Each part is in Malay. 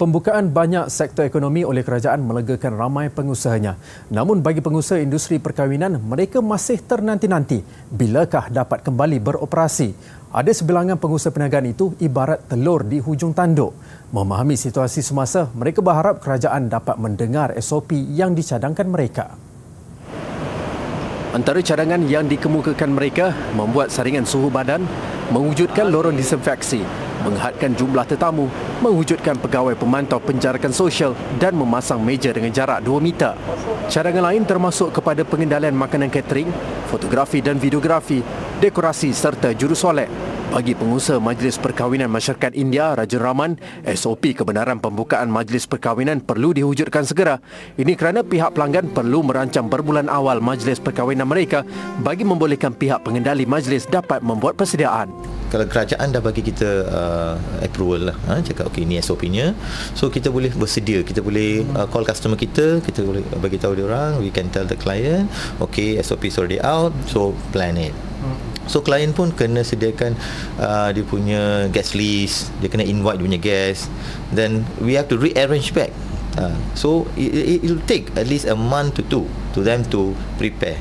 Pembukaan banyak sektor ekonomi oleh kerajaan melegakan ramai pengusahanya. Namun bagi pengusaha industri perkahwinan, mereka masih ternanti-nanti bilakah dapat kembali beroperasi. Ada sebilangan pengusaha perniagaan itu ibarat telur di hujung tanduk. Memahami situasi semasa, mereka berharap kerajaan dapat mendengar SOP yang dicadangkan mereka. Antara cadangan yang dikemukakan mereka membuat saringan suhu badan, mewujudkan lorong disinfeksi, menghadkan jumlah tetamu, mewujudkan pegawai pemantau penjarakan sosial dan memasang meja dengan jarak 2 meter. Cadangan lain termasuk kepada pengendalian makanan catering, fotografi dan videografi, dekorasi serta jurusolek. Bagi pengusaha Majlis Perkahwinan Masyarakat India, Raja Rahman, SOP kebenaran pembukaan Majlis Perkahwinan perlu diwujudkan segera. Ini kerana pihak pelanggan perlu merancang berbulan awal Majlis Perkahwinan mereka bagi membolehkan pihak pengendali majlis dapat membuat persediaan. Kalau kerajaan dah bagi kita approval lah, cakap okey ni SOP-nya, so kita boleh bersedia, kita boleh call customer kita boleh bagi tahu dia orang, we can tell the client, okey SOP is already out, so plan it. So klien pun kena sediakan dia punya guest list, dia kena invite dia punya guest, then we have to rearrange back. So it will take at least a month to 2 to them to prepare.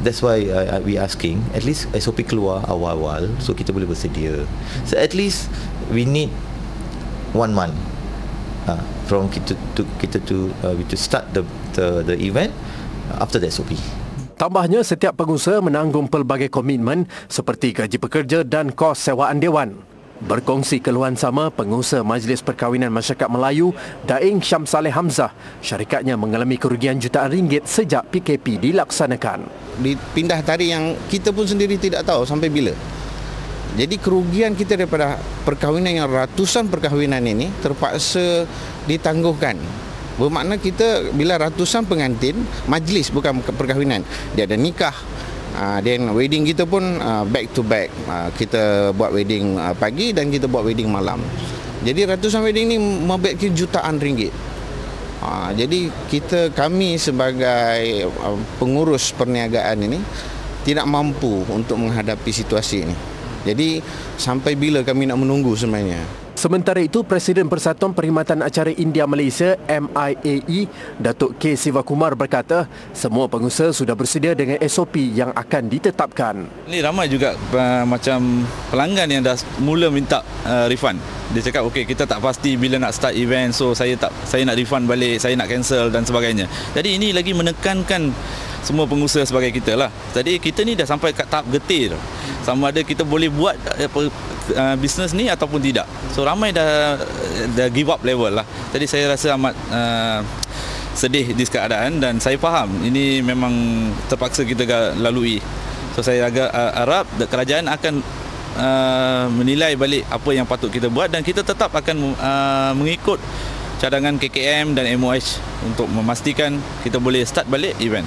That's why we asking at least SOP keluar awal-awal so kita boleh bersedia. So at least we need 1 month from kita to start the event after the SOP. Tambahnya, setiap pengusaha menanggung pelbagai komitmen seperti gaji pekerja dan kos sewaan dewan. Berkongsi keluhan sama, pengusaha Majlis Perkahwinan Masyarakat Melayu, Daeng Syamsaleh Hamzah, syarikatnya mengalami kerugian jutaan ringgit sejak PKP dilaksanakan. Dipindah tarikh yang kita pun sendiri tidak tahu sampai bila. Jadi kerugian kita daripada perkahwinan yang ratusan perkahwinan ini terpaksa ditangguhkan. Bermakna kita bila ratusan pengantin, majlis bukan perkahwinan, dia ada nikah, dan wedding kita pun back to back. Kita buat wedding pagi dan kita buat wedding malam. Jadi ratusan wedding ni membebaskan jutaan ringgit. Jadi kami sebagai pengurus perniagaan ini tidak mampu untuk menghadapi situasi ini. Jadi sampai bila kami nak menunggu sebenarnya. Sementara itu, Presiden Persatuan Perkhidmatan Acara India Malaysia MIAE, Datuk K. Sivakumar berkata, semua pengusaha sudah bersedia dengan SOP yang akan ditetapkan. Ini ramai juga macam pelanggan yang dah mula minta refund. Dia cakap okey, kita tak pasti bila nak start event, so saya nak refund balik, saya nak cancel dan sebagainya. Jadi ini lagi menekankan semua pengusaha sebagai kita lah. Jadi kita ni dah sampai kat tahap getir, sama ada kita boleh buat bisnes ni ataupun tidak. So ramai dah give up level lah. Jadi saya rasa amat sedih di keadaan dan saya faham ini memang terpaksa kita lalui. So saya agak harap kerajaan akan menilai balik apa yang patut kita buat dan kita tetap akan mengikut cadangan KKM dan MOH untuk memastikan kita boleh start balik event.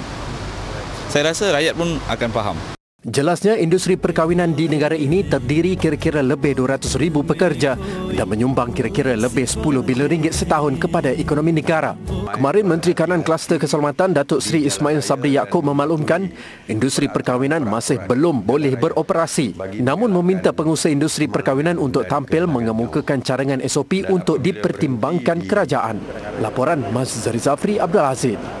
Saya rasa rakyat pun akan faham. Jelasnya, industri perkahwinan di negara ini terdiri kira-kira lebih 200,000 pekerja dan menyumbang kira-kira lebih 10 bilion ringgit setahun kepada ekonomi negara. Kemarin, Menteri Kanan Kluster Keselamatan Datuk Seri Ismail Sabri Yaakob memaklumkan industri perkahwinan masih belum boleh beroperasi. Namun meminta pengusaha industri perkahwinan untuk tampil mengemukakan cadangan SOP untuk dipertimbangkan kerajaan. Laporan Mas Zari Zafri Abdul Aziz.